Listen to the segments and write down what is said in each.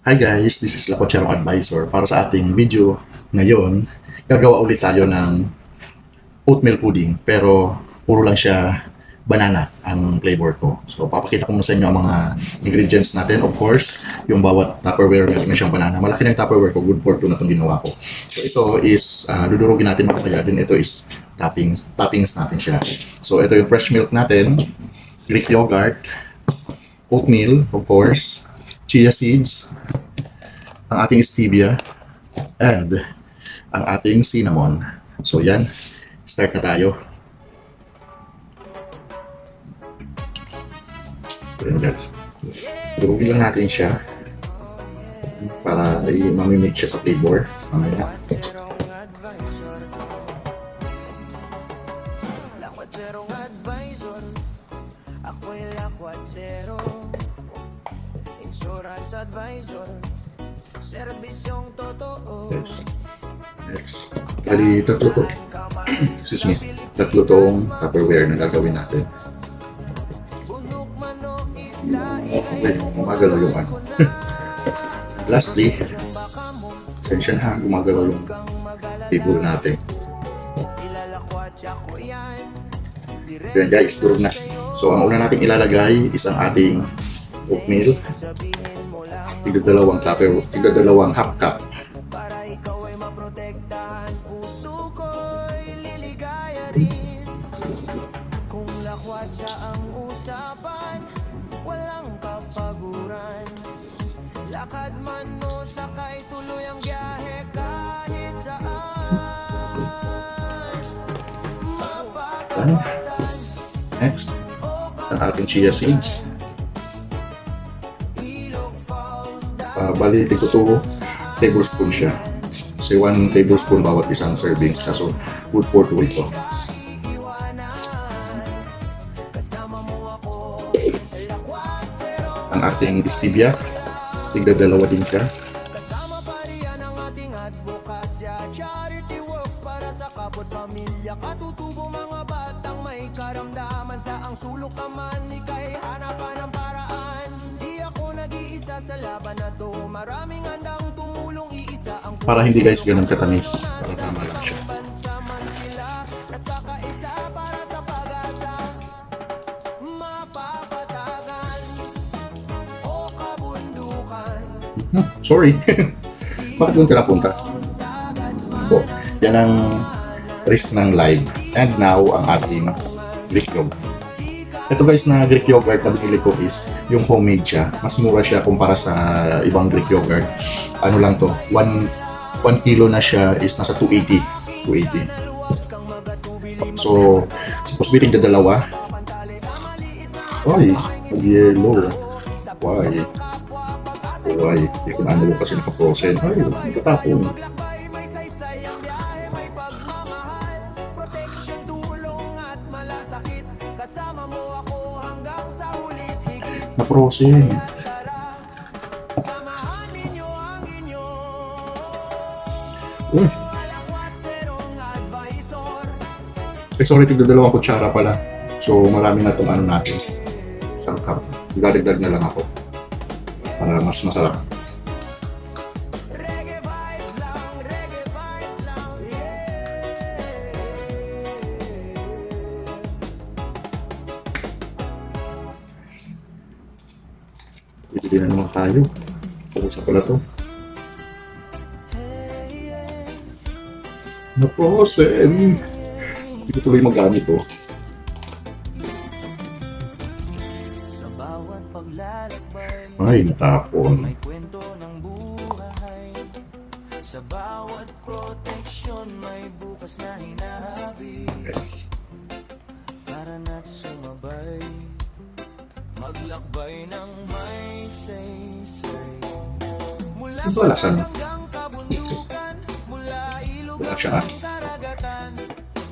Hi guys, this is Lacocherong Advisor. Para sa ating video ngayon, gagawa ulit tayo ng oatmeal pudding pero puro lang siya banana ang flavor ko. So papakita ko muna sa inyo ang mga ingredients natin. Of course, yung bawat Tupperware meron na siyang banana. Malaki na yung Tupperware ko, good for 2 na itong ginawa ko. So ito is dudurugin natin mamaya din. Ito is toppings natin siya. So ito yung fresh milk natin, Greek yogurt, oatmeal, of course, chia seeds, ang ating stevia, and ang ating cinnamon. So yan, start na tayo. Ayan guys. Durugin lang natin siya para mamimix siya sa flavor. Mamaya. Ako'y lakwatero, insurance advisor, serbisyong totoo. Yes. Next. Bali, tatlo to. Excuse me. Tatlo tong Tupperware na gagawin natin. Okay, gumagalaw yung ano. Lastly, sensya na gumagalaw yung table natin. Yan guys, durog na. So ang una natin ilalagay is ang ating oatmeal. Tigdadalawang half cup. Para ikaw ay maprotektahan, puso ko'y liligaya rin. Kung lakwat siya ang usapan, walang kapaguran. Lakad man o sakay, tuloy ang biyahe kahit saan. Mapagkakatan. Next, ang ating chia seeds. Bali, ito 2 tablespoon siya. Kasi 1 tablespoon bawat isang servings. Kaso, good for 2 ito. Ang ating stevia, tigdadalawa din siya. Kasama pa riyan ang ating advokasya, charity works para sa kapwa pamilya, katutubong mga batang may karamdaman. Sa ang sulok naman, ika'y hanapan ng paraan. Di ako nag-iisa sa laban na to, maraming handang tumulong, iisa ang Para hindi guys ganun katamis. Para tama lang siya. bansa man sila, nagkakaisa para sa pag-asa, mapapatagan o kabundukan. Sorry. Bakit doon ka napunta? So, yan ang risk ng live. And now, ang ating Greek yogurt. Ito guys na Greek yogurt na binili ko is yung homemade siya. Mas mura siya kumpara sa ibang Greek yogurt. Ano lang to, 1 kilo na siya is nasa 280. 280. So, supposed to be tigda dalawa. Ay, yellow. Why? Why? Hindi ko na ano kasi naka-frozen. Ay, natatapon. May saysay ang biyahe, may pagmamahal, protection, tulong at malasakit. Kasama mo ako hanggang sa hulit higit. Na-frozen. Samahan ninyo ang inyo Uy, Lakwatserong advisor. sorry, tigda dalawang kutsara pala. So, marami na itong ano natin. Isang cup. Idadagdag na lang ako. Para mas masarap. Reggae vibes lang, yeah. Bibili na naman tayo. Pusa pala to. Na-frozen. Hindi ko tuloy magamit to. Sa bawat paglalakbay, Ay, natapon. may kwento ng buhay. Sa bawat proteksyon, may bukas na hinahabi. Yes. Para na't sumabay, maglakbay ng may saysay. Mula Ito alasan. hanggang kabundukan, mula ilog Wala siya, hanggang karagatan,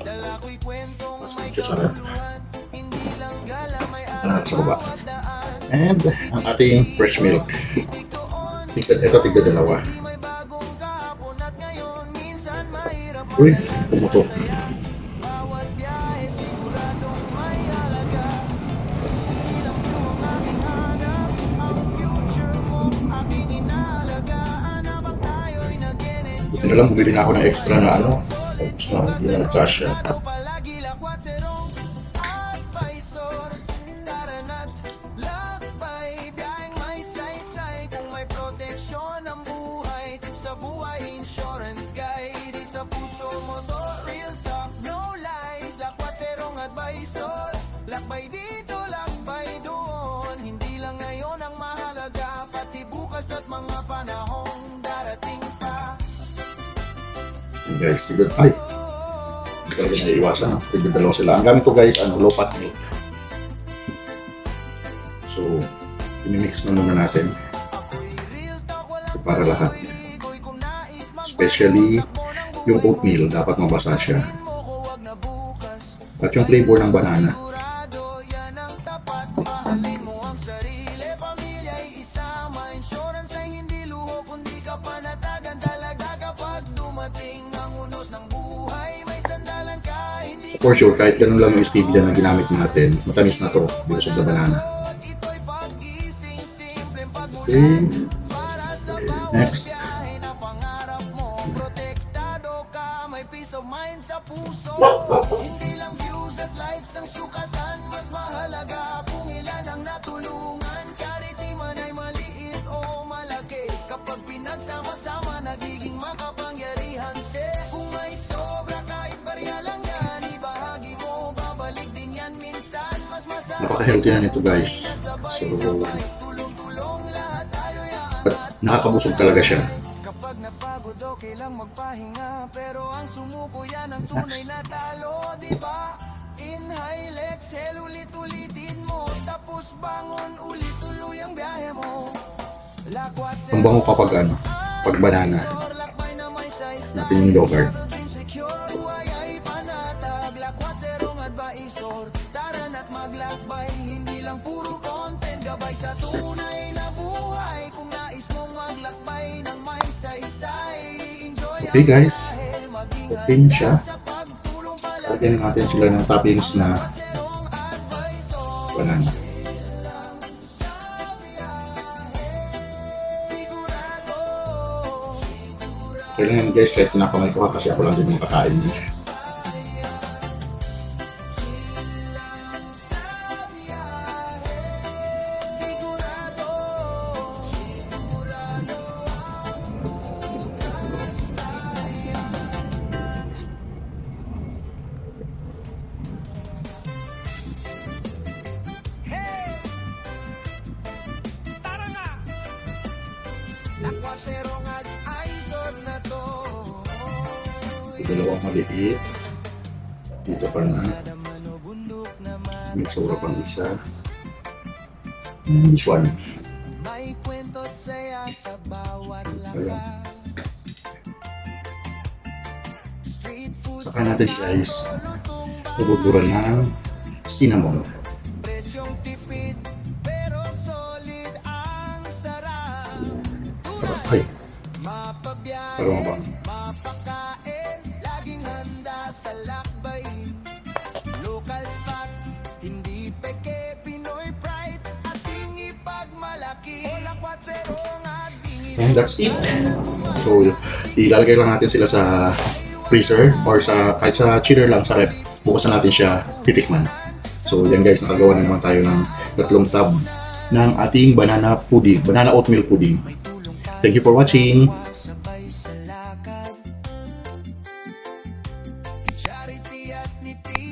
dala ko'y kwentong may siya sa rep. kabuluhan. Hindi lang gala, may Hanap sa baba. araw at daan. And ang ating fresh milk. Ito, tigda dalawa. May bagong kahapon at ngayon, minsan mahirap. Uy, pumutok. Bawat biyahe siguradong may halaga. Ilang yung aking hanap, ang future mo aking inaalala. na lang, bumili na ako ng extra na ano. Oops na, hindi na nag-cash yan. Palagi lakwatserong advisor. Tara na't lakbay, biyaheng may saysay. Kung may proteksyon ang buhay, tip sa buhay, insurance guide. Di sa puso mo to, real talk, no lies. Lakwatserong advisor. Lakbay dito, lakbay doon. Hindi lang ngayon ang mahalaga, pati bukas at mga panahong darating pa. Yun guys, tigod. Ay! Hindi talaga naiiwasan. No? Tigod dalawa sila. Ang gamit ko guys, low fat milk. So, pinimix na muna natin. Para lahat. Especially yung oatmeal, dapat mabasa siya. At yung flavor ng banana. Mahalin mo ang sarili, pamilya ay isama. Insurance ay hindi luho, kundi kapanatagan talaga. Kapag dumating ang unos ng buhay, may sandalan ka, hindi For sure, kahit ganun lang yung stevia na ginamit natin, matamis na to because of the banana. ito'y pag-ising, simpleng Okay. para sa Next. biyahe na pangarap mo. Protektado ka, may peace of mind sa puso. Hindi lang views at likes ang sukatan, mas mahalaga kung ilan ang natulungan. Charity man ay maliit o malaki, kapag pinagsama-sama nagiging makapangyarihan. Kung may sobra kahit barya lang yan, ibahagi mo, babalik din yan minsan. Mas masarap Napaka-healthy na nito guys. So, tulong-tulong lahat tayo yan. at nakakabusog talaga siya. Kapag napagod, okay lang magpahinga. Pero ang sumuko yan ang tunay na talo, di ba? Inhale, exhale, ulit-ulitin mo. Tapos bangon, ulit tuloy ang biyahe mo. Lakwat Ang bango kapag pag banana. lakbay na may size Natin yung yogurt. dream secure, buhay ay panatag. Lakwat serong advisor. Tara na't maglakbay, hindi lang puro content. Gabay sa tunay na buhay. Kung nais mong maglakbay ng may saysay, enjoy Okay guys, maging okay na siya. sa pagtulong pala Lagyan natin sila ng toppings na serong advisor. banana. Sigurado, Kailangan guys, kahit pinakamay ko kasi ako lang din yung kakain niya. sigurado. Hey! Tara nga! Lakwaserong advisor na to. Yung dalawang maliit. Dito pa na. Daman o bundok naman, May sobra pang isa. And this one. may kwento't saya sa bawat Sayang. lakad. Street food Saka natin guys, lutong ibuburan ng cinnamon. presyong tipid, pero solid ang sarap. Tunay, Ay, mapabiyahe, parang mabang. mapakain, laging handa sa lakbay. Local spots, hindi peke, Pinoy pride, ating ipagmalaki. O lakwatserong at bingis. And that's it. So, ilalagay lang natin sila sa freezer or sa kahit sa chiller lang sa rep. Bukas na natin siya titikman. So, yan guys, nakagawa na naman tayo ng 3 tub ng ating banana pudding, banana oatmeal pudding. Thank you for watching. Sabay sa lakad, charity at ngiti